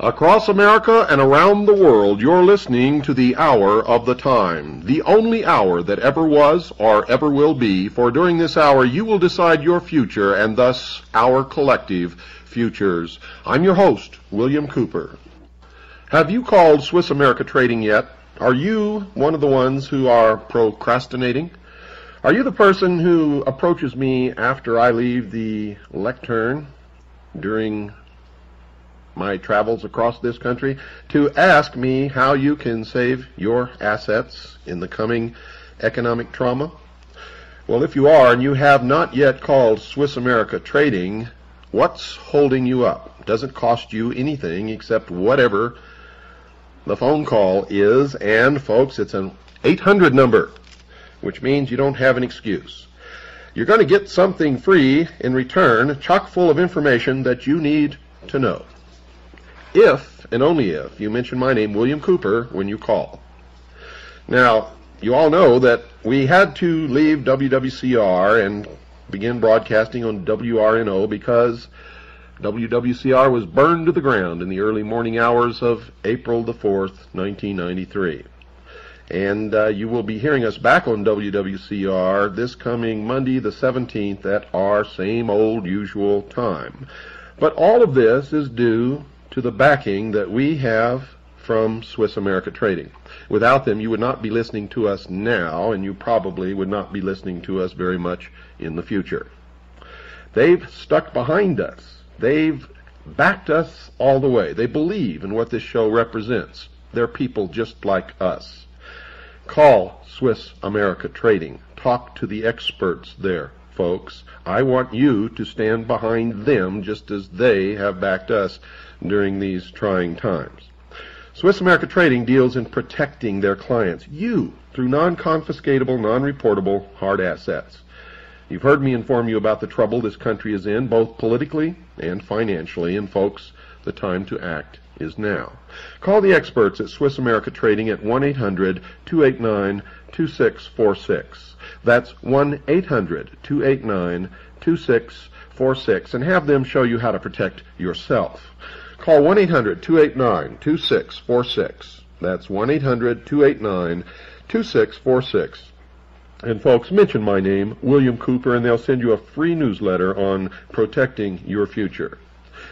Across America and around the world, you're listening to the Hour of the Time, the only hour that ever was or ever will be, for during this hour you will decide your future and thus our collective futures. I'm your host, William Cooper. Have you called Swiss America Trading yet? Are you one of the ones who are procrastinating? Are you the person who approaches me after I leave the lectern during my travels across this country to ask me how you can save your assets in the coming economic trauma? Well, if you are and you have not yet called Swiss America Trading, what's holding you up? It doesn't cost you anything except whatever the phone call is, and folks, it's an 800 number, which means you don't have an excuse. You're going to get something free in return, chock full of information that you need to know. If, and only if, you mention my name, William Cooper, when you call. Now, you all know that we had to leave WWCR and begin broadcasting on WRNO because WWCR was burned to the ground in the early morning hours of April the 4th, 1993. And you will be hearing us back on WWCR this coming Monday the 17th at our same old usual time. But all of this is due to the backing that we have from Swiss America Trading. Without them, you would not be listening to us now, and you probably would not be listening to us very much in the future. They've stuck behind us. They've backed us all the way. They believe in what this show represents. They're people just like us. Call Swiss America Trading. Talk to the experts there, folks. I want you to stand behind them just as they have backed us during these trying times. Swiss America Trading deals in protecting their clients, you, through non-confiscatable, non-reportable hard assets. You've heard me inform you about the trouble this country is in, both politically and financially, and folks, the time to act is now. Call the experts at Swiss America Trading at 1-800-289-2646. That's 1-800-289-2646, and have them show you how to protect yourself. Call 1-800-289-2646. That's 1-800-289-2646. And folks, mention my name, William Cooper, and they'll send you a free newsletter on protecting your future.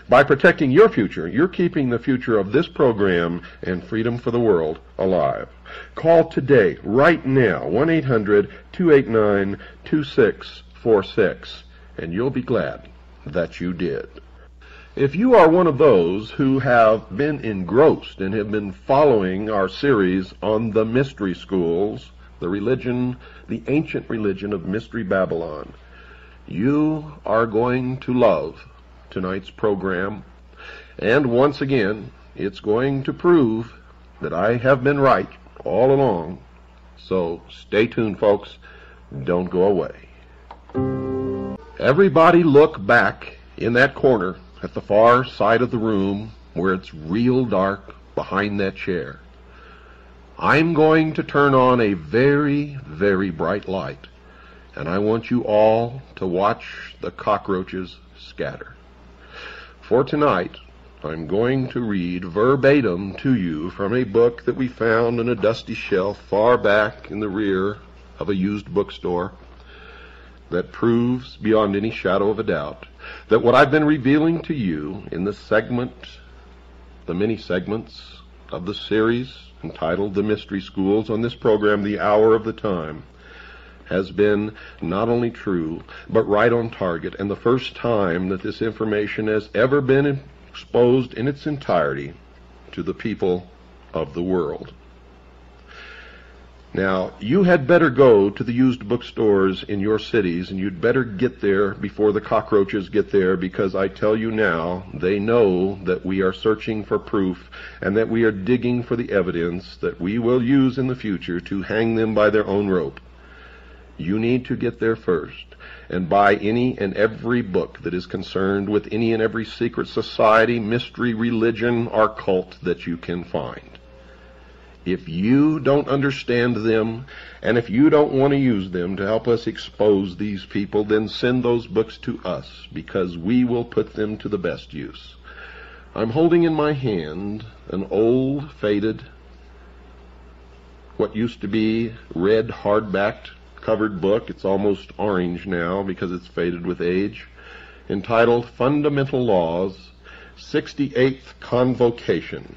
By protecting your future, you're keeping the future of this program and freedom for the world alive. Call today, right now, 1-800-289-2646, and you'll be glad that you did. If you are one of those who have been engrossed and have been following our series on the mystery schools, the religion, the ancient religion of Mystery Babylon, you are going to love tonight's program. And once again, it's going to prove that I have been right all along. So stay tuned, folks. Don't go away. Everybody look back in that corner at the far side of the room where it's real dark behind that chair. I'm going to turn on a very, very bright light, and I want you all to watch the cockroaches scatter. For tonight, I'm going to read verbatim to you from a book that we found in a dusty shelf far back in the rear of a used bookstore that proves beyond any shadow of a doubt that what I've been revealing to you in the many segments of the series entitled The Mystery Schools on this program, The Hour of the Time, has been not only true, but right on target, and the first time that this information has ever been exposed in its entirety to the people of the world. Now, you had better go to the used bookstores in your cities, and you'd better get there before the cockroaches get there, because I tell you now, they know that we are searching for proof and that we are digging for the evidence that we will use in the future to hang them by their own rope. You need to get there first and buy any and every book that is concerned with any and every secret society, mystery, religion, or cult that you can find. If you don't understand them, and if you don't want to use them to help us expose these people, then send those books to us, because we will put them to the best use. I'm holding in my hand an old, faded, what used to be red hardbacked covered book. It's almost orange now because it's faded with age, entitled Fundamental Laws, 68th Convocation.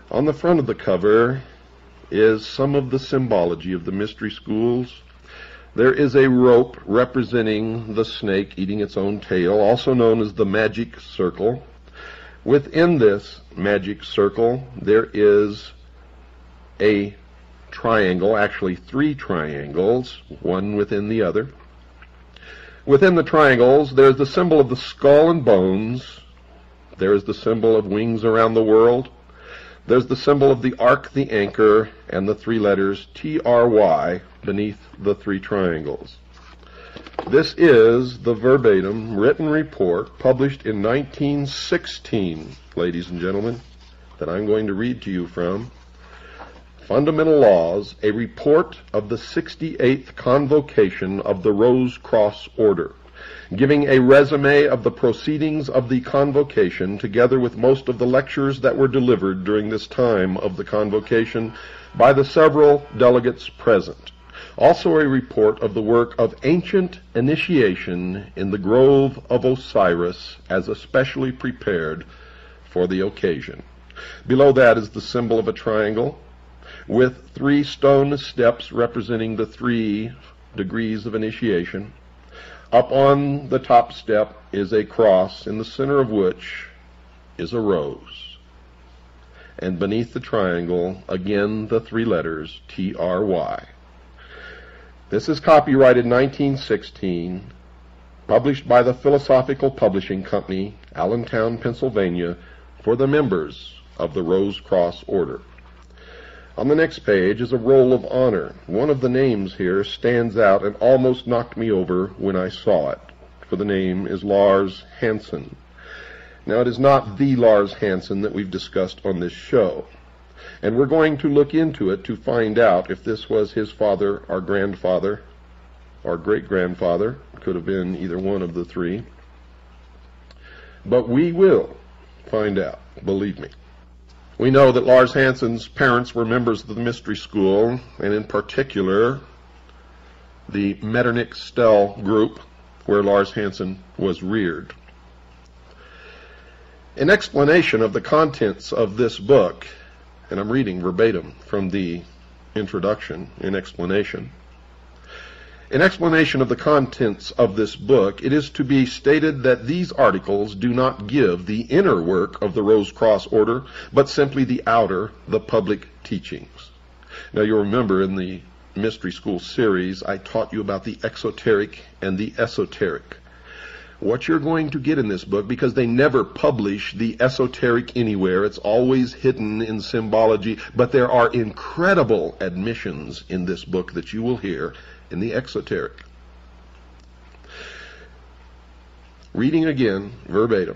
On the front of the cover is some of the symbology of the mystery schools. There is a rope representing the snake eating its own tail, also known as the magic circle. Within this magic circle, there is a triangle, actually 3 triangles, one within the other. Within the triangles, there's the symbol of the skull and bones. There is the symbol of wings around the world. There's the symbol of the ark, the anchor, and the 3 letters TRY beneath the 3 triangles. This is the verbatim written report published in 1916, ladies and gentlemen, that I'm going to read to you from. Fundamental Laws, a report of the 68th Convocation of the Rose Cross Order, giving a resume of the proceedings of the convocation, together with most of the lectures that were delivered during this time of the convocation by the several delegates present. Also a report of the work of ancient initiation in the grove of Osiris, as especially prepared for the occasion. Below that is the symbol of a triangle with 3 stone steps representing the 3 degrees of initiation. Up on the top step is a cross, in the center of which is a rose. And beneath the triangle, again, the 3 letters TRY. This is copyrighted 1916, published by the Philosophical Publishing Company, Allentown, Pennsylvania, for the members of the Rose Cross Order. On the next page is a roll of honor. One of the names here stands out and almost knocked me over when I saw it, for the name is Lars Hansen. Now, it is not the Lars Hansen that we've discussed on this show, and we're going to look into it to find out if this was his father, or grandfather, or great-grandfather. Could have been either one of the 3. But we will find out, believe me. We know that Lars Hansen's parents were members of the mystery school, and in particular, the Metternich-Stell group, where Lars Hansen was reared. In explanation of the contents of this book, and I'm reading verbatim from the introduction in explanation, in explanation of the contents of this book, it is to be stated that these articles do not give the inner work of the Rose Cross Order, but simply the outer, the public teachings. Now, you'll remember in the Mystery School series, I taught you about the exoteric and the esoteric. What you're going to get in this book, because they never publish the esoteric anywhere, it's always hidden in symbology, but there are incredible admissions in this book that you will hear in the exoteric. Reading again, verbatim.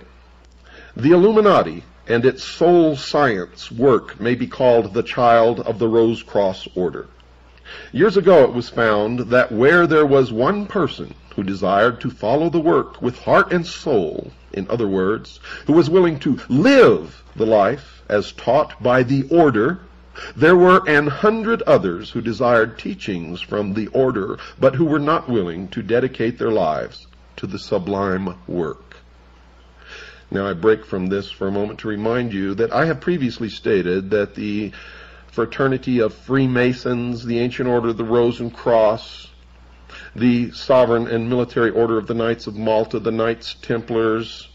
The Illuminati and its soul science work may be called the child of the Rose Cross Order. Years ago it was found that where there was one person who desired to follow the work with heart and soul, in other words, who was willing to live the life as taught by the order, there were 100 others who desired teachings from the order, but who were not willing to dedicate their lives to the sublime work. Now, I break from this for a moment to remind you that I have previously stated that the fraternity of Freemasons, the Ancient Order of the Rose and Cross, the Sovereign and Military Order of the Knights of Malta, the Knights Templars,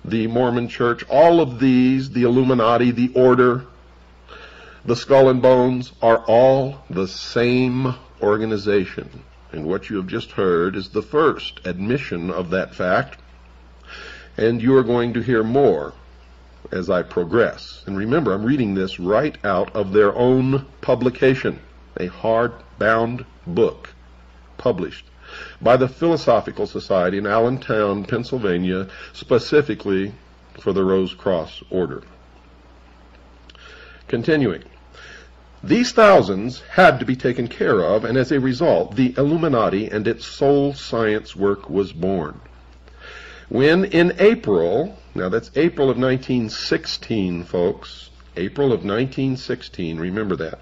the Mormon Church, all of these, the Illuminati, the Order, the Skull and Bones, are all the same organization. And what you have just heard is the first admission of that fact, and you are going to hear more as I progress. And remember, I'm reading this right out of their own publication, a hard-bound book published by the Philosophical Society in Allentown, Pennsylvania, specifically for the Rose Cross Order. Continuing. These thousands had to be taken care of, and as a result, the Illuminati and its soul science work was born. When in April, now that's April of 1916, folks, April of 1916, remember that.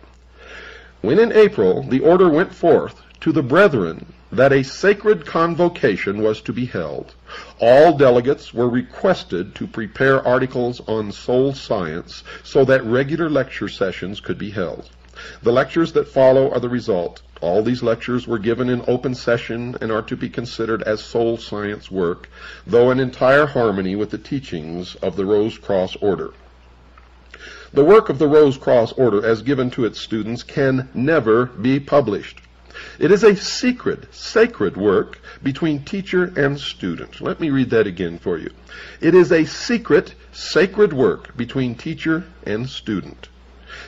When in April the order went forth to the brethren that a sacred convocation was to be held, all delegates were requested to prepare articles on soul science so that regular lecture sessions could be held. The lectures that follow are the result. All these lectures were given in open session and are to be considered as soul science work, though in entire harmony with the teachings of the Rose Cross Order. The work of the Rose Cross Order as given to its students can never be published. It is a secret, sacred work between teacher and student. Let me read that again for you. It is a secret, sacred work between teacher and student.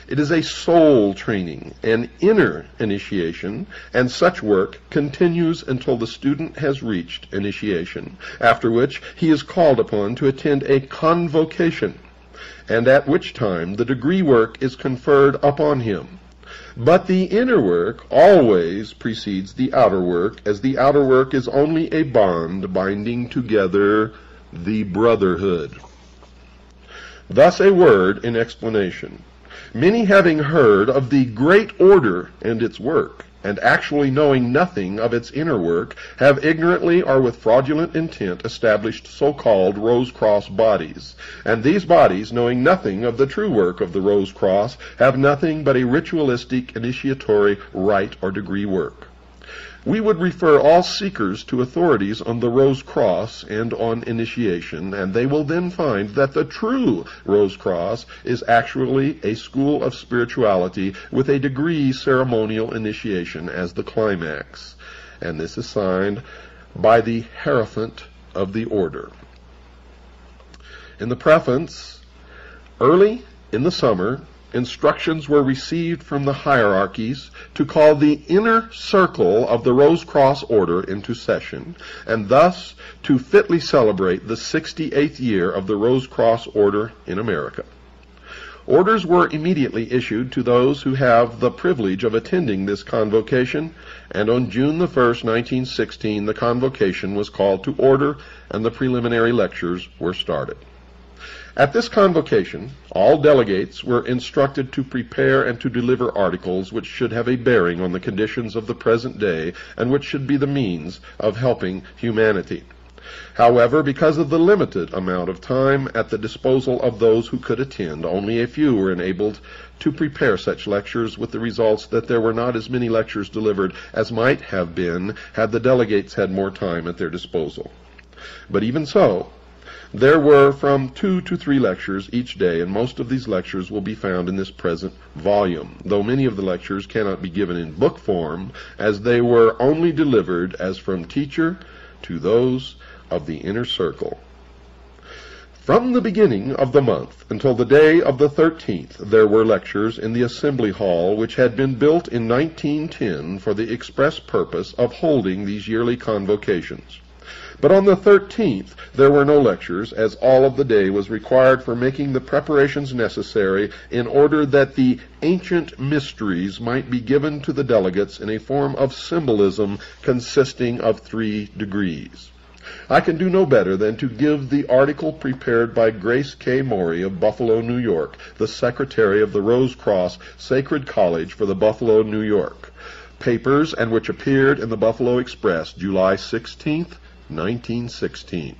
It is a soul training, an inner initiation, and such work continues until the student has reached initiation, after which he is called upon to attend a convocation, and at which time the degree work is conferred upon him. But the inner work always precedes the outer work, as the outer work is only a bond binding together the brotherhood. Thus a word in explanation. Many, having heard of the great order and its work, and actually knowing nothing of its inner work, have ignorantly or with fraudulent intent established so-called Rose Cross bodies. And these bodies, knowing nothing of the true work of the Rose Cross, have nothing but a ritualistic, initiatory, rite or degree work. We would refer all seekers to authorities on the Rose Cross and on initiation, and they will then find that the true Rose Cross is actually a school of spirituality with a degree ceremonial initiation as the climax. And this is signed by the Hierophant of the Order. In the preface, early in the summer, instructions were received from the hierarchies to call the inner circle of the Rose Cross Order into session, and thus to fitly celebrate the 68th year of the Rose Cross Order in America. Orders were immediately issued to those who have the privilege of attending this convocation, and on June the 1st, 1916, the convocation was called to order and the preliminary lectures were started. At this convocation, all delegates were instructed to prepare and to deliver articles which should have a bearing on the conditions of the present day and which should be the means of helping humanity. However, because of the limited amount of time at the disposal of those who could attend, only a few were enabled to prepare such lectures, with the results that there were not as many lectures delivered as might have been had the delegates had more time at their disposal. But even so, there were from 2 to 3 lectures each day, and most of these lectures will be found in this present volume, though many of the lectures cannot be given in book form, as they were only delivered as from teacher to those of the inner circle. From the beginning of the month until the day of the 13th, there were lectures in the Assembly Hall, which had been built in 1910 for the express purpose of holding these yearly convocations. But on the 13th, there were no lectures, as all of the day was required for making the preparations necessary in order that the ancient mysteries might be given to the delegates in a form of symbolism consisting of 3 degrees. I can do no better than to give the article prepared by Grace K. Morey of Buffalo, New York, the secretary of the Rose Cross Sacred College for the Buffalo, New York papers, and which appeared in the Buffalo Express, July 16th, 1916.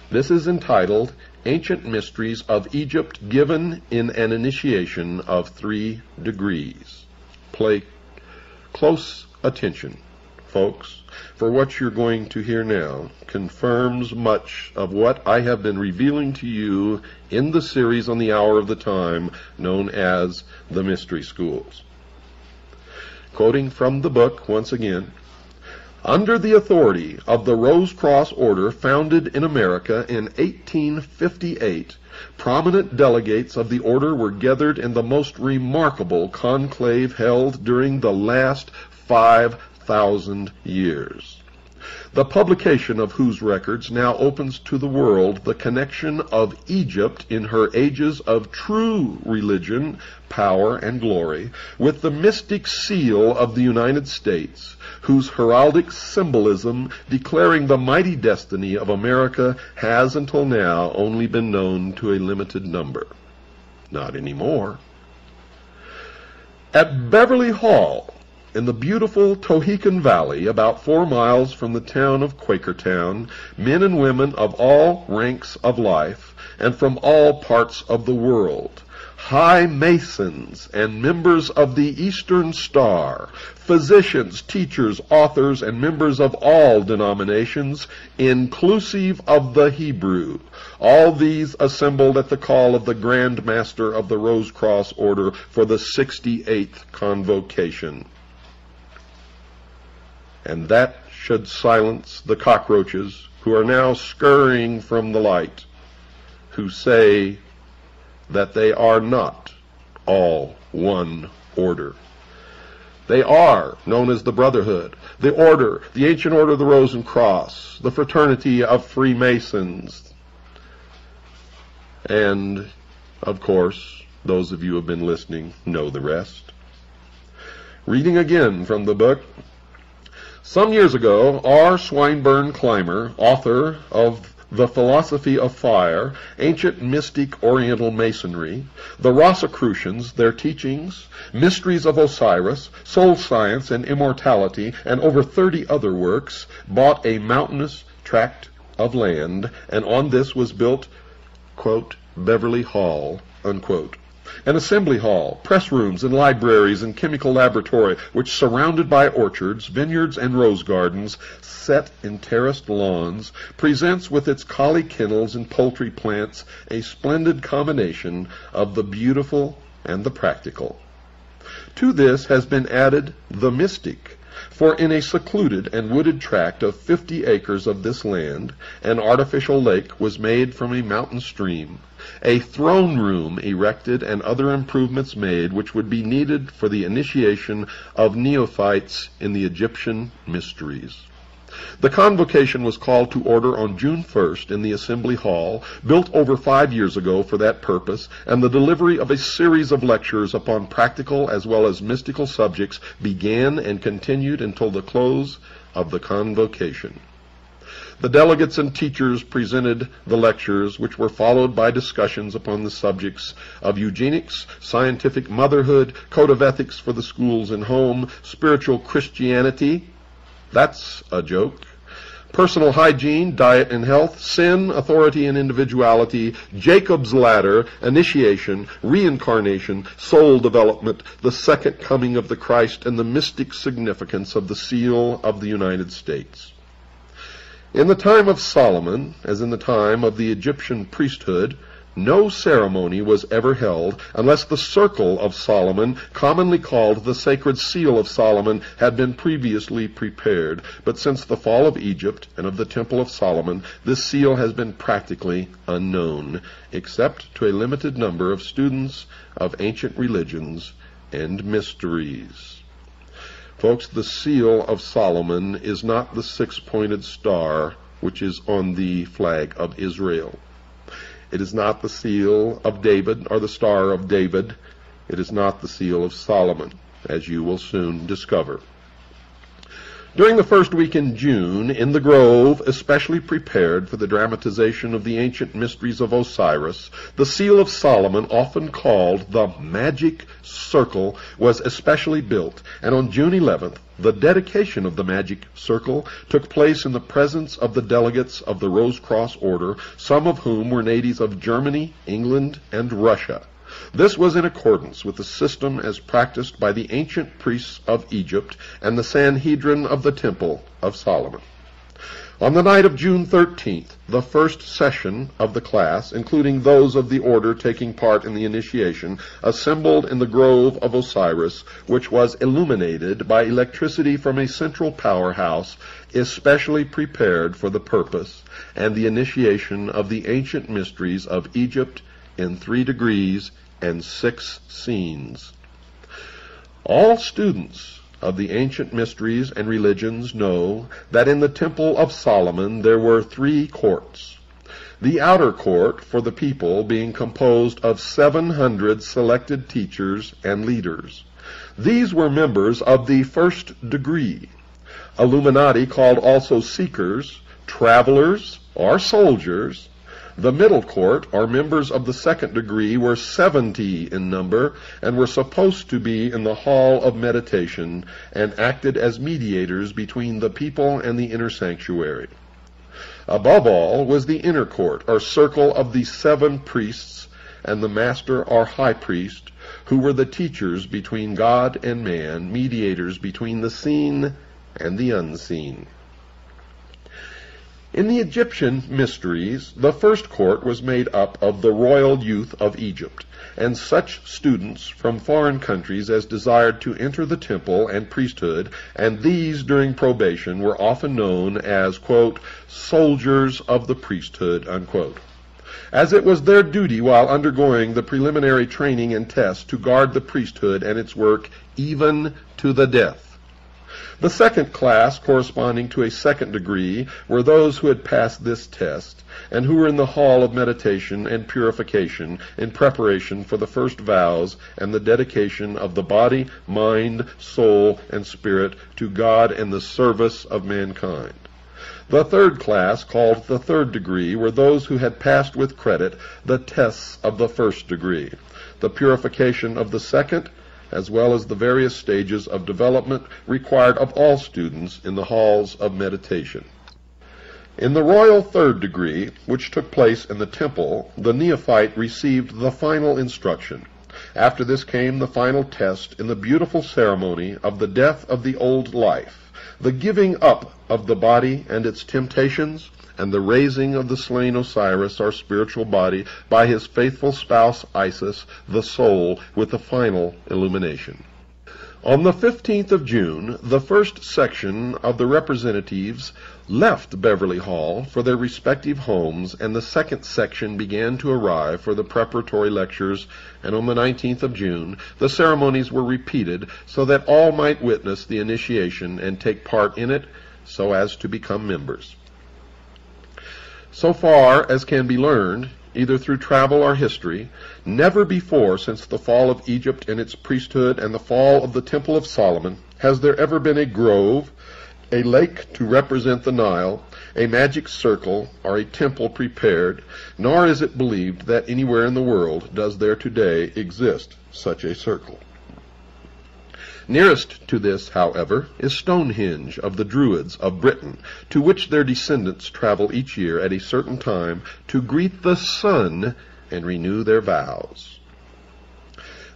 This is entitled Ancient Mysteries of Egypt Given in an Initiation of 3 Degrees. Pay close attention, folks, for what you're going to hear now confirms much of what I have been revealing to you in the series on the Hour of the Time known as the Mystery Schools. Quoting from the book once again, under the authority of the Rose-Cross Order founded in America in 1858, prominent delegates of the order were gathered in the most remarkable conclave held during the last 5,000 years, the publication of whose records now opens to the world the connection of Egypt in her ages of true religion, power, and glory with the mystic seal of the United States, whose heraldic symbolism declaring the mighty destiny of America has until now only been known to a limited number. Not anymore. At Beverly Hall, in the beautiful Tohickon Valley, about 4 miles from the town of Quakertown, men and women of all ranks of life and from all parts of the world, high masons and members of the Eastern Star, physicians, teachers, authors, and members of all denominations, inclusive of the Hebrew, all these assembled at the call of the Grand Master of the Rose-Cross Order for the 68th Convocation. And that should silence the cockroaches who are now scurrying from the light, who say that they are not all one order. They are known as the Brotherhood, the Order, the Ancient Order of the Rose and Cross, the Fraternity of Freemasons, and, of course, those of you who have been listening know the rest. Reading again from the book, some years ago, R. Swinburne Clymer, author of The Philosophy of Fire, Ancient Mystic Oriental Masonry, The Rosicrucians, Their Teachings, Mysteries of Osiris, Soul Science and Immortality, and over 30 other works, bought a mountainous tract of land, and on this was built, quote, Beverly Hall, unquote, an assembly hall, press rooms, and libraries and chemical laboratory, which, surrounded by orchards, vineyards, and rose gardens, set in terraced lawns, presents with its collie kennels and poultry plants a splendid combination of the beautiful and the practical. To this has been added the mystic, for in a secluded and wooded tract of 50 acres of this land, an artificial lake was made from a mountain stream, a throne room erected, and other improvements made which would be needed for the initiation of neophytes in the Egyptian mysteries. The Convocation was called to order on June 1st in the Assembly Hall, built over 5 years ago for that purpose, and the delivery of a series of lectures upon practical as well as mystical subjects began and continued until the close of the Convocation. The delegates and teachers presented the lectures, which were followed by discussions upon the subjects of eugenics, scientific motherhood, code of ethics for the schools and home, spiritual Christianity, that's a joke, personal hygiene, diet and health, sin, authority and individuality, Jacob's ladder, initiation, reincarnation, soul development, the second coming of the Christ, and the mystic significance of the seal of the United States. In the time of Solomon, as in the time of the Egyptian priesthood, no ceremony was ever held unless the circle of Solomon, commonly called the sacred seal of Solomon, had been previously prepared. But since the fall of Egypt and of the Temple of Solomon, this seal has been practically unknown, except to a limited number of students of ancient religions and mysteries. Folks, the seal of Solomon is not the six-pointed star which is on the flag of Israel. It is not the seal of David or the star of David. It is not the seal of Solomon, as you will soon discover. During the first week in June, in the Grove, especially prepared for the dramatization of the ancient mysteries of Osiris, the seal of Solomon, often called the Magic Circle, was especially built, and on June 11th, the dedication of the Magic Circle took place in the presence of the delegates of the Rose-Cross Order, some of whom were natives of Germany, England, and Russia. This was in accordance with the system as practiced by the ancient priests of Egypt and the Sanhedrin of the Temple of Solomon. On the night of June 13th, the first session of the class, including those of the order taking part in the initiation, assembled in the grove of Osiris, which was illuminated by electricity from a central powerhouse especially prepared for the purpose, and the initiation of the ancient mysteries of Egypt in 3 degrees and 6 scenes. All students of the ancient mysteries and religions know that in the Temple of Solomon there were 3 courts, the outer court for the people being composed of 700 selected teachers and leaders. These were members of the first degree, illuminati called also seekers, travelers, or soldiers. The middle court, or members of the second degree, were 70 in number and were supposed to be in the hall of meditation and acted as mediators between the people and the inner sanctuary. Above all was the inner court, or circle of the 7 priests and the master or high priest, who were the teachers between God and man, mediators between the seen and the unseen. In the Egyptian mysteries, the first court was made up of the royal youth of Egypt, and such students from foreign countries as desired to enter the temple and priesthood, and these during probation were often known as, quote, soldiers of the priesthood, unquote, as it was their duty while undergoing the preliminary training and tests to guard the priesthood and its work even to the death. The second class, corresponding to a second degree, were those who had passed this test, and who were in the hall of meditation and purification in preparation for the first vows and the dedication of the body, mind, soul, and spirit to God and the service of mankind. The third class, called the third degree, were those who had passed with credit the tests of the first degree, the purification of the second, as well as the various stages of development required of all students in the halls of meditation. In the royal third degree, which took place in the temple, the neophyte received the final instruction. After this came the final test in the beautiful ceremony of the death of the old life, the giving up of the body and its temptations, and the raising of the slain Osiris, our spiritual body, by his faithful spouse Isis, the soul, with the final illumination. On the 15th of June, the first section of the representatives left Beverly Hall for their respective homes, and the second section began to arrive for the preparatory lectures, and on the 19th of June, the ceremonies were repeated so that all might witness the initiation and take part in it so as to become members. So far as can be learned, either through travel or history, never before since the fall of Egypt and its priesthood and the fall of the Temple of Solomon has there ever been a grove, a lake to represent the Nile, a magic circle, or a temple prepared, nor is it believed that anywhere in the world does there today exist such a circle. Nearest to this, however, is Stonehenge of the Druids of Britain, to which their descendants travel each year at a certain time to greet the sun and renew their vows.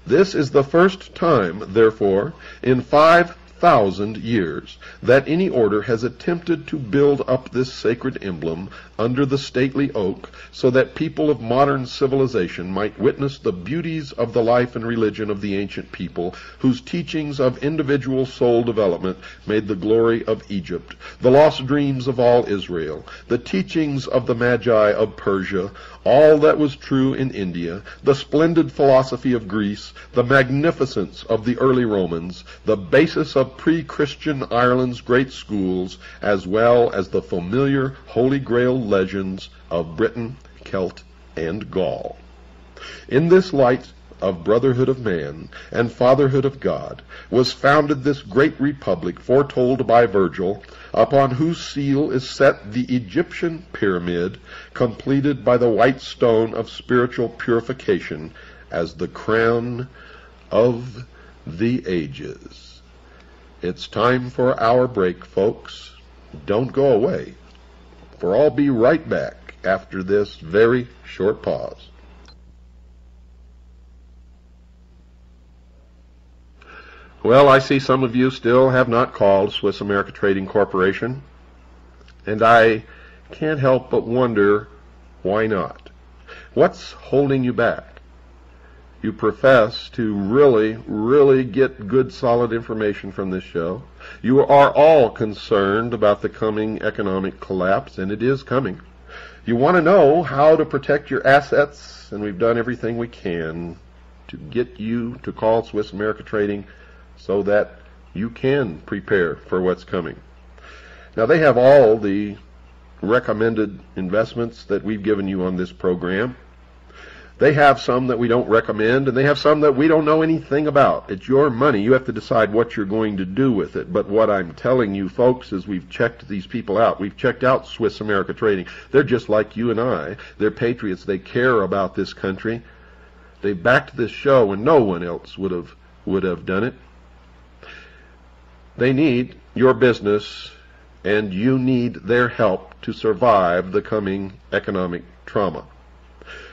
This is the first time, therefore, in 5,000 years that any order has attempted to build up this sacred emblem under the stately oak so that people of modern civilization might witness the beauties of the life and religion of the ancient people whose teachings of individual soul development made the glory of Egypt, the lost dreams of all Israel, the teachings of the Magi of Persia, all that was true in India, the splendid philosophy of Greece, the magnificence of the early Romans, the basis of pre-Christian Ireland's great schools, as well as the familiar Holy Grail legends of Britain, Celt, and Gaul. In this light of brotherhood of man and fatherhood of God was founded this great republic foretold by Virgil, upon whose seal is set the Egyptian pyramid, completed by the white stone of spiritual purification as the crown of the ages. It's time for our break, folks. Don't go away, for I'll be right back after this very short pause. Well, I see some of you still have not called Swiss America Trading Corporation, and I can't help but wonder why not. What's holding you back? You profess to really get good, solid information from this show. You are all concerned about the coming economic collapse, and it is coming. You want to know how to protect your assets, and we've done everything we can to get you to call Swiss America Trading so that you can prepare for what's coming. Now, they have all the recommended investments that we've given you on this program. They have some that we don't recommend, and they have some that we don't know anything about. It's your money. You have to decide what you're going to do with it. But what I'm telling you, folks, is we've checked these people out. We've checked out Swiss America Trading. They're just like you and I. They're patriots. They care about this country. They backed this show when no one else would have done it. They need your business, and you need their help to survive the coming economic trauma.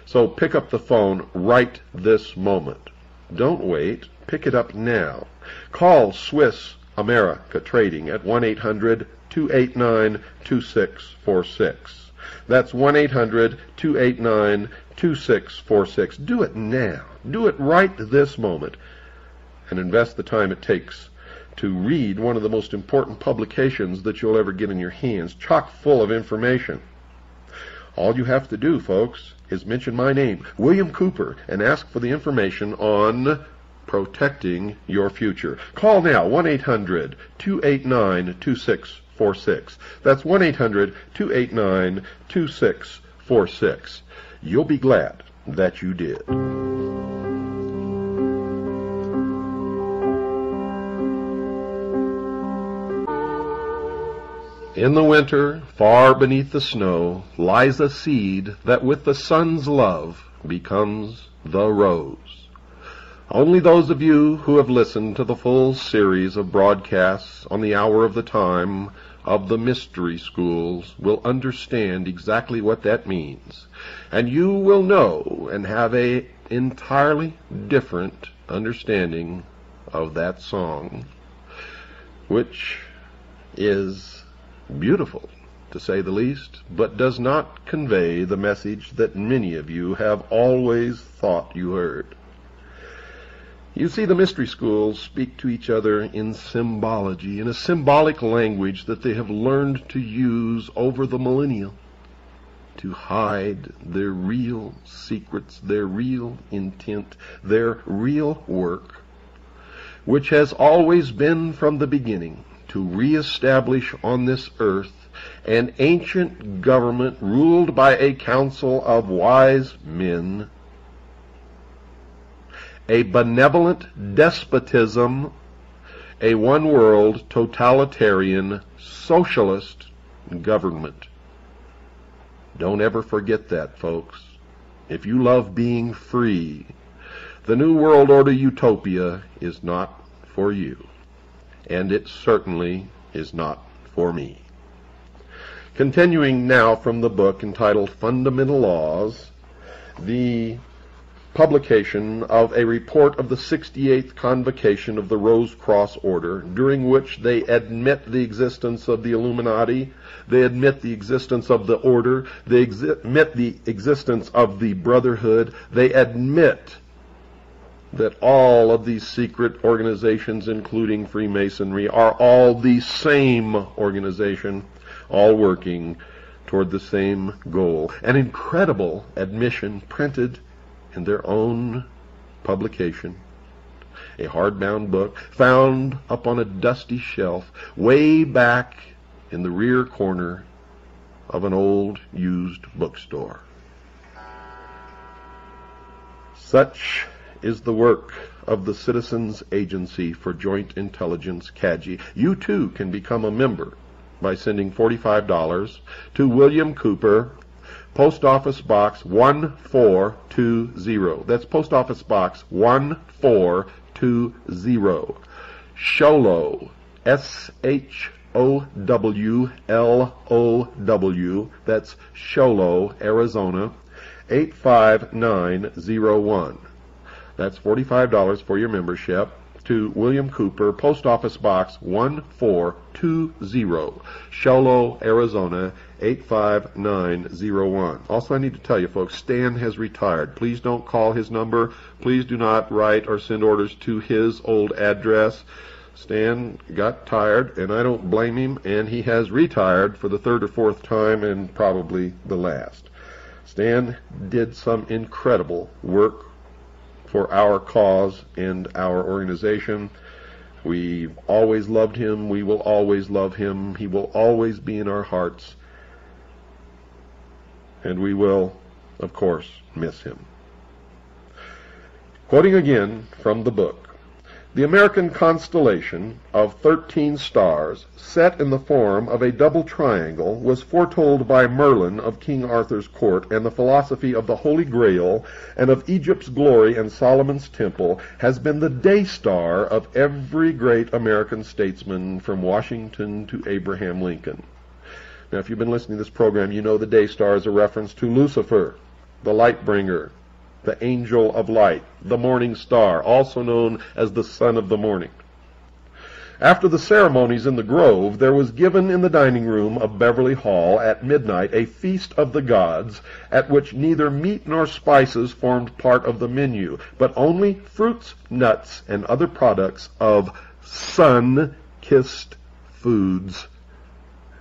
So pick up the phone right this moment. Don't wait. Pick it up now. Call Swiss America Trading at 1-800-289-2646. That's 1-800-289-2646. Do it now. Do it right this moment. And invest the time it takes to read one of the most important publications that you'll ever get in your hands, chock full of information. All you have to do, folks, is mention my name, William Cooper, and ask for the information on protecting your future. Call now, 1-800-289-2646. That's 1-800-289-2646. You'll be glad that you did. In the winter, far beneath the snow, lies a seed that with the sun's love becomes the rose. Only those of you who have listened to the full series of broadcasts on the hour of the time of the mystery schools will understand exactly what that means. And you will know and have an entirely different understanding of that song, which is beautiful, to say the least, but does not convey the message that many of you have always thought you heard. You see, the mystery schools speak to each other in symbology, in a symbolic language that they have learned to use over the millennia to hide their real secrets, their real intent, their real work, which has always been from the beginning to reestablish on this earth an ancient government ruled by a council of wise men, a benevolent despotism, a one-world totalitarian socialist government. Don't ever forget that, folks. If you love being free, the New World Order utopia is not for you. And it certainly is not for me. Continuing now from the book entitled Fundamental Laws, the publication of a report of the 68th Convocation of the Rose Cross Order, during which they admit the existence of the Illuminati, they admit the existence of the Order, they admit the existence of the Brotherhood, they admit that all of these secret organizations, including Freemasonry, are all the same organization, all working toward the same goal. An incredible admission printed in their own publication, a hardbound book found up on a dusty shelf way back in the rear corner of an old used bookstore. Such is the work of the Citizens Agency for Joint Intelligence, CAGI. You too can become a member by sending $45 to William Cooper, Post Office Box 1420. That's Post Office Box 1420. Sholow, SHOWLOW. That's Sholow, Arizona, 85901. That's $45 for your membership. to William Cooper, Post Office Box 1420, Shoalo, Arizona 85901. Also, I need to tell you, folks, Stan has retired. Please don't call his number. Please do not write or send orders to his old address. Stan got tired, and I don't blame him, and he has retired for the third or fourth time and probably the last. Stan did some incredible work for our cause and our organization. We've always loved him. We will always love him. He will always be in our hearts. And we will, of course, miss him. Quoting again from the book, the American constellation of 13 stars, set in the form of a double triangle, was foretold by Merlin of King Arthur's court, and the philosophy of the Holy Grail and of Egypt's glory and Solomon's temple has been the day star of every great American statesman from Washington to Abraham Lincoln. Now, if you've been listening to this program, you know the day star is a reference to Lucifer, the light bringer, the angel of light, the morning star, also known as the son of the morning. After the ceremonies in the grove, there was given in the dining room of Beverly Hall at midnight a feast of the gods, at which neither meat nor spices formed part of the menu, but only fruits, nuts, and other products of sun-kissed foods.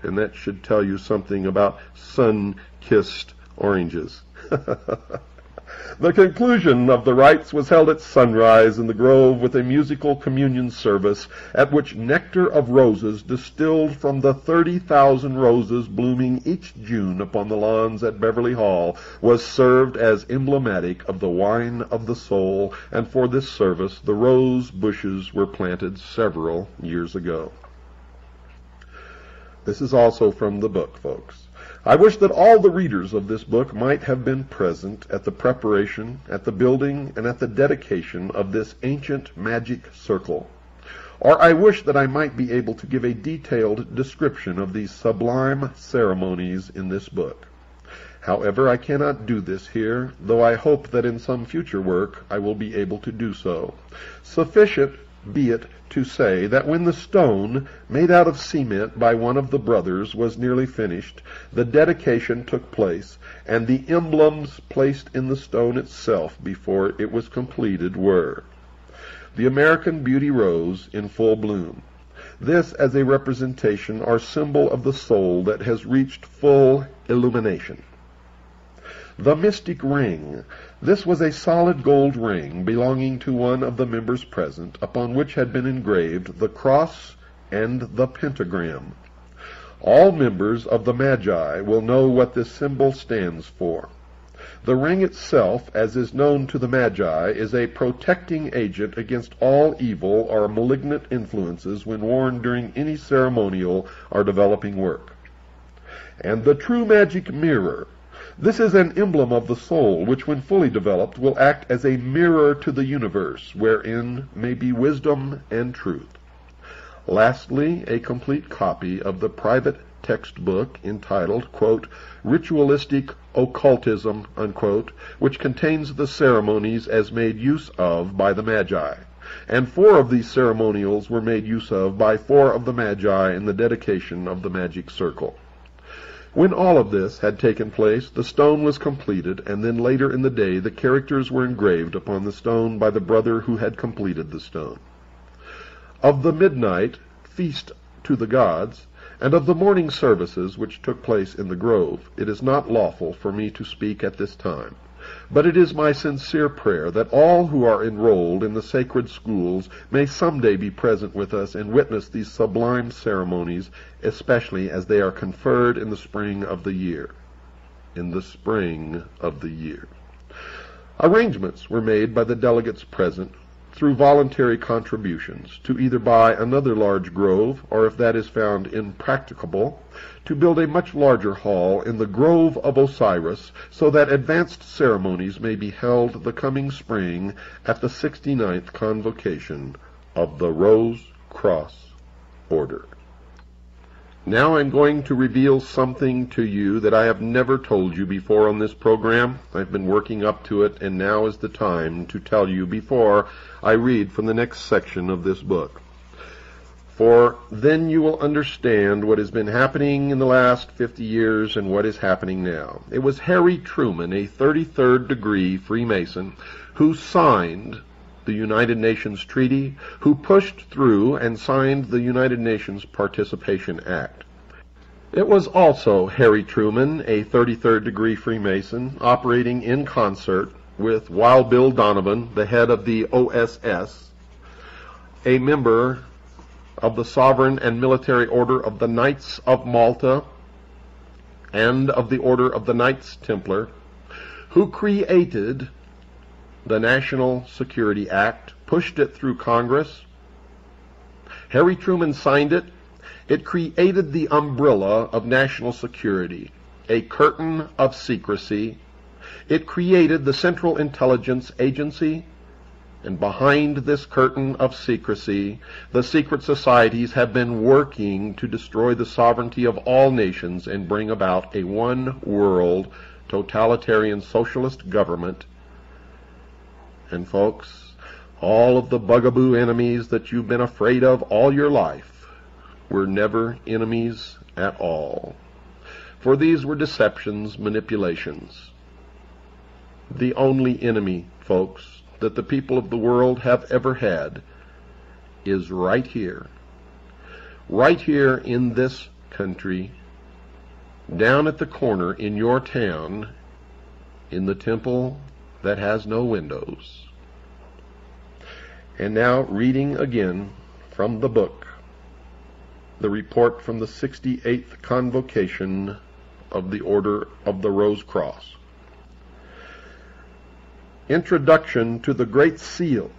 And that should tell you something about sun-kissed oranges. The conclusion of the rites was held at sunrise in the grove with a musical communion service, at which nectar of roses distilled from the 30,000 roses blooming each June upon the lawns at Beverly Hall was served as emblematic of the wine of the soul, and for this service the rose bushes were planted several years ago. This is also from the book, folks. I wish that all the readers of this book might have been present at the preparation, at the building, and at the dedication of this ancient magic circle. Or I wish that I might be able to give a detailed description of these sublime ceremonies in this book. However, I cannot do this here, though I hope that in some future work I will be able to do so. Sufficient be it to say that when the stone, made out of cement by one of the brothers, was nearly finished, the dedication took place, and the emblems placed in the stone itself before it was completed were the American Beauty Rose in full bloom. This as a representation or symbol of the soul that has reached full illumination. The mystic ring. This was a solid gold ring belonging to one of the members present, upon which had been engraved the cross and the pentagram. All members of the Magi will know what this symbol stands for. The ring itself, as is known to the Magi, is a protecting agent against all evil or malignant influences when worn during any ceremonial or developing work. And the true magic mirror. This is an emblem of the soul, which when fully developed will act as a mirror to the universe, wherein may be wisdom and truth. Lastly, a complete copy of the private textbook entitled, quote, Ritualistic Occultism, unquote, which contains the ceremonies as made use of by the Magi. And 4 of these ceremonials were made use of by 4 of the Magi in the dedication of the magic circle. When all of this had taken place, the stone was completed, and then later in the day the characters were engraved upon the stone by the brother who had completed the stone. Of the midnight feast to the gods, and of the morning services which took place in the grove, it is not lawful for me to speak at this time. But it is my sincere prayer that all who are enrolled in the sacred schools may someday be present with us and witness these sublime ceremonies, especially as they are conferred in the spring of the year. In the spring of the year. Arrangements were made by the delegates present through voluntary contributions to either buy another large grove, or if that is found impracticable, to build a much larger hall in the Grove of Osiris, so that advanced ceremonies may be held the coming spring at the 69th Convocation of the Rose Cross Order. Now I'm going to reveal something to you that I have never told you before on this program. I've been working up to it, and now is the time to tell you before I read from the next section of this book. For then you will understand what has been happening in the last 50 years and what is happening now. It was Harry Truman, a 33rd degree Freemason, who signed the United Nations Treaty, who pushed through and signed the United Nations Participation Act. It was also Harry Truman, a 33rd degree Freemason, operating in concert with Wild Bill Donovan, the head of the OSS, a member of the Sovereign and Military Order of the Knights of Malta and of the Order of the Knights Templar, who created the National Security Act, pushed it through Congress. Harry Truman signed it. It created the umbrella of national security, a curtain of secrecy. It created the Central Intelligence Agency, and behind this curtain of secrecy, the secret societies have been working to destroy the sovereignty of all nations and bring about a one-world totalitarian socialist government. And folks, all of the bugaboo enemies that you've been afraid of all your life were never enemies at all. For these were deceptions, manipulations. The only enemy, folks, that the people of the world have ever had is right here in this country, down at the corner in your town, in the temple that has no windows. And now, reading again from the book, the report from the 68th Convocation of the Order of the Rose Cross. Introduction to the Great Seal.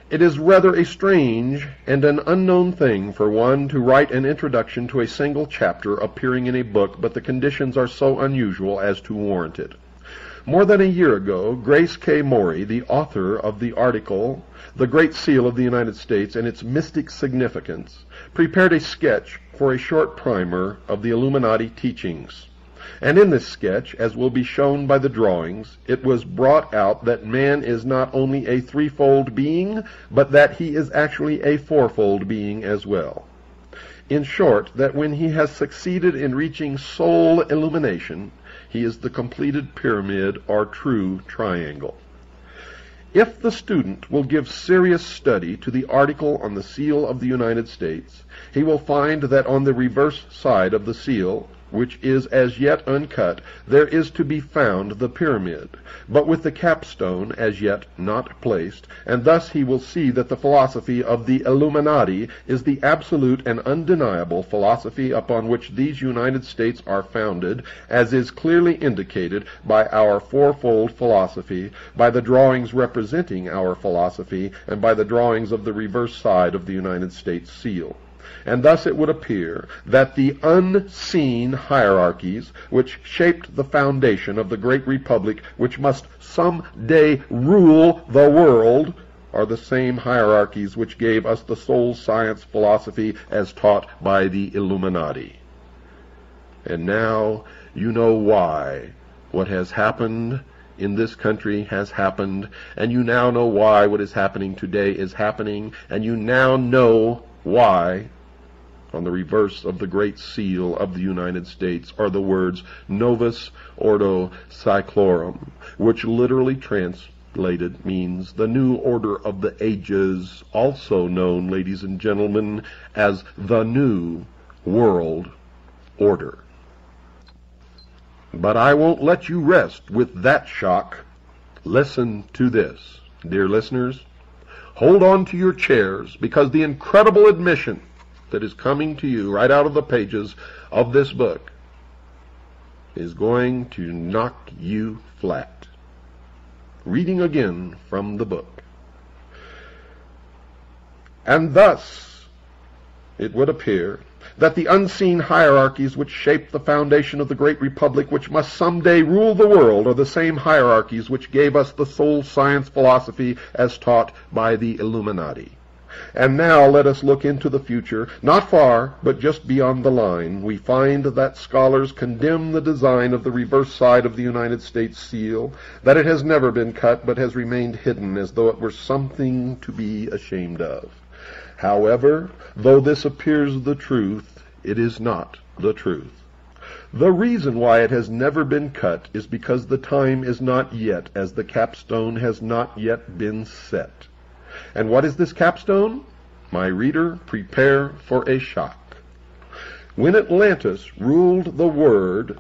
It is rather a strange and an unknown thing for one to write an introduction to a single chapter appearing in a book, but the conditions are so unusual as to warrant it. More than a year ago, Grace K. Morey, the author of the article, The Great Seal of the United States and Its Mystic Significance, prepared a sketch for a short primer of the Illuminati teachings. And in this sketch, as will be shown by the drawings, it was brought out that man is not only a threefold being, but that he is actually a fourfold being as well. In short, that when he has succeeded in reaching soul illumination, he is the completed pyramid or true triangle. If the student will give serious study to the article on the seal of the United States, he will find that on the reverse side of the seal, which is as yet uncut, there is to be found the pyramid, but with the capstone as yet not placed, and thus he will see that the philosophy of the Illuminati is the absolute and undeniable philosophy upon which these United States are founded, as is clearly indicated by our fourfold philosophy, by the drawings representing our philosophy, and by the drawings of the reverse side of the United States seal. And thus it would appear that the unseen hierarchies which shaped the foundation of the great republic which must some day rule the world are the same hierarchies which gave us the soul science philosophy as taught by the Illuminati. And now you know why what has happened in this country has happened, and you now know why what is happening today is happening, and you now know why on the reverse of the Great Seal of the United States are the words Novus Ordo Seclorum, which literally translated means the new order of the ages, also known, ladies and gentlemen, as the New World Order. But I won't let you rest with that shock. Listen to this, dear listeners. Hold on to your chairs, because the incredible admission that is coming to you right out of the pages of this book is going to knock you flat. Reading again from the book. And thus it would appear that the unseen hierarchies which shape the foundation of the great republic which must someday rule the world are the same hierarchies which gave us the soul science philosophy as taught by the Illuminati. And now let us look into the future, not far, but just beyond the line. We find that scholars condemn the design of the reverse side of the United States seal, that it has never been cut, but has remained hidden as though it were something to be ashamed of. However, though this appears the truth, it is not the truth. The reason why it has never been cut is because the time is not yet, as the capstone has not yet been set. And what is this capstone? My reader, prepare for a shock. When Atlantis ruled the world,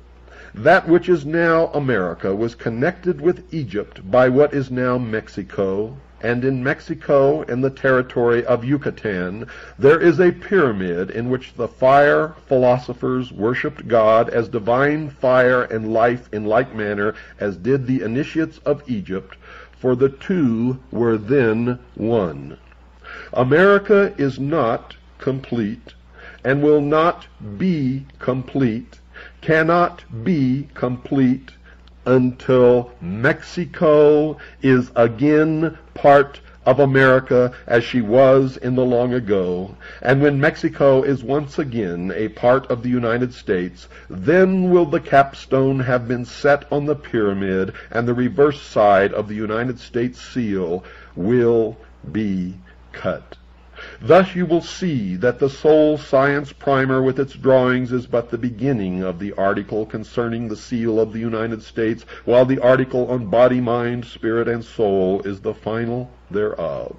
that which is now America was connected with Egypt by what is now Mexico, and in Mexico and the territory of Yucatan there is a pyramid in which the fire philosophers worshipped God as divine fire and life in like manner as did the initiates of Egypt, for the two were then one. America is not complete, and will not be complete, cannot be complete, until Mexico is again part of America as she was in the long ago. And when Mexico is once again a part of the United States, then will the capstone have been set on the pyramid, and the reverse side of the United States seal will be cut. Thus you will see that the Soul Science Primer with its drawings is but the beginning of the article concerning the seal of the United States, while the article on body, mind, spirit, and soul is the final thereof.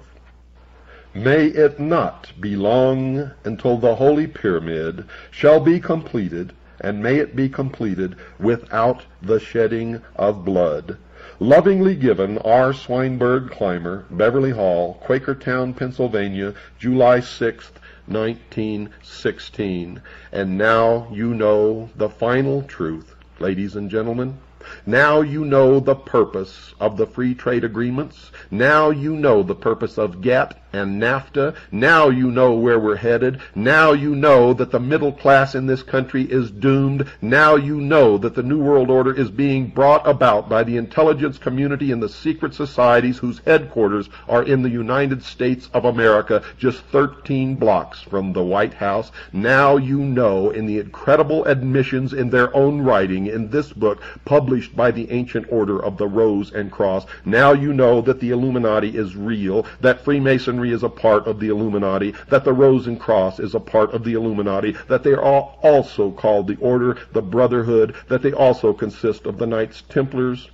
May it not be long until the Holy Pyramid shall be completed, and may it be completed without the shedding of blood. Lovingly given, R. Swinburne Clymer, Beverly Hall, Quakertown, Pennsylvania, July 6th, 1916. And now you know the final truth, ladies and gentlemen. Now you know the purpose of the free trade agreements. Now you know the purpose of GATT and NAFTA. Now you know where we're headed. Now you know that the middle class in this country is doomed. Now you know that the New World Order is being brought about by the intelligence community and the secret societies whose headquarters are in the United States of America, just 13 blocks from the White House. Now you know, in the incredible admissions in their own writing in this book published by the Ancient Order of the Rose and Cross, now you know that the Illuminati is real, that Freemasonry is a part of the Illuminati, that the Rose and Cross is a part of the Illuminati, that they are also called the Order, the Brotherhood, that they also consist of the Knights Templars,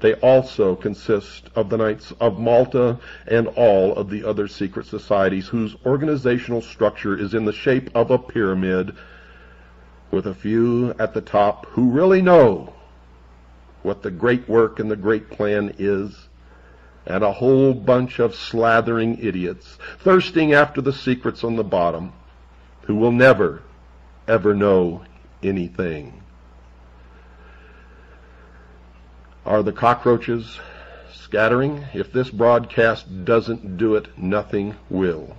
they also consist of the Knights of Malta, and all of the other secret societies whose organizational structure is in the shape of a pyramid, with a few at the top who really know what the great work and the great plan is, and a whole bunch of slathering idiots thirsting after the secrets on the bottom who will never, ever know anything. Are the cockroaches scattering? If this broadcast doesn't do it, nothing will.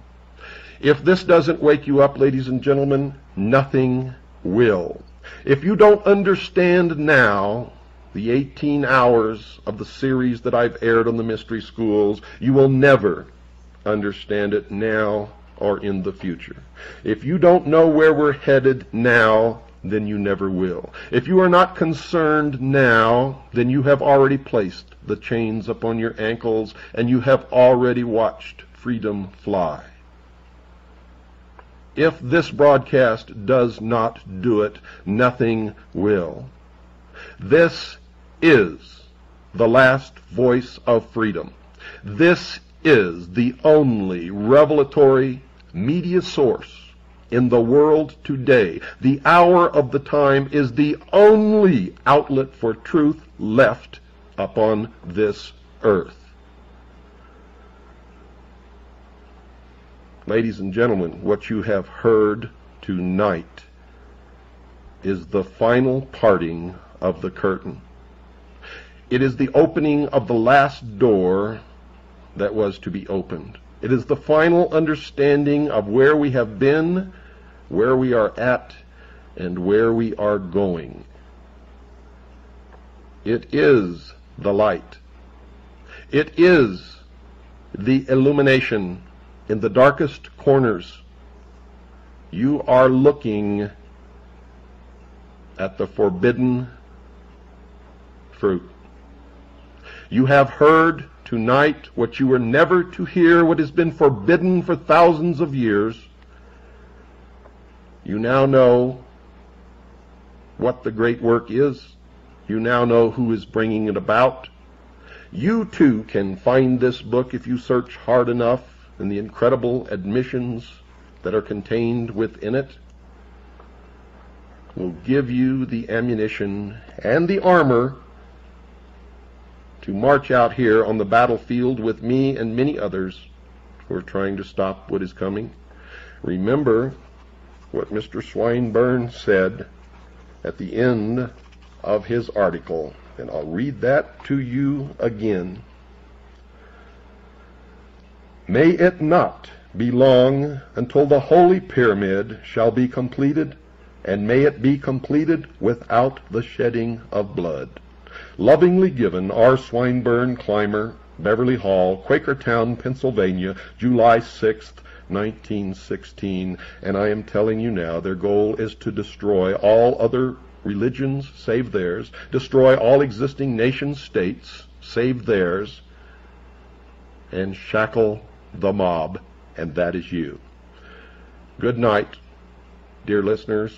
If this doesn't wake you up, ladies and gentlemen, nothing will. If you don't understand now the 18 hours of the series that I've aired on the Mystery Schools, you will never understand it now or in the future. If you don't know where we're headed now, then you never will. If you are not concerned now, then you have already placed the chains upon your ankles, and you have already watched freedom fly. If this broadcast does not do it, nothing will. This is the last voice of freedom. This is the only revelatory media source in the world today. The hour of the time is the only outlet for truth left upon this earth. Ladies and gentlemen, what you have heard tonight is the final parting of the curtain. It is the opening of the last door that was to be opened. It is the final understanding of where we have been, where we are at, and where we are going. It is the light. It is the illumination in the darkest corners, you are looking at the forbidden fruit. You have heard tonight what you were never to hear, what has been forbidden for thousands of years. You now know what the great work is. You now know who is bringing it about. You too can find this book if you search hard enough in the incredible admissions that are contained within it. Will give you the ammunition and the armor to march out here on the battlefield with me and many others who are trying to stop what is coming. Remember what Mr. Swinburne said at the end of his article, and I'll read that to you again. May it not be long until the Holy Pyramid shall be completed, and may it be completed without the shedding of blood. Lovingly given, R. Swinburne, Clymer, Beverly Hall, Quakertown, Pennsylvania, July 6th, 1916. And I am telling you now, their goal is to destroy all other religions save theirs, destroy all existing nation-states save theirs, and shackle the mob, and that is you. Good night, dear listeners,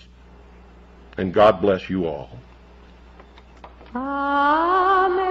and God bless you all. Amen.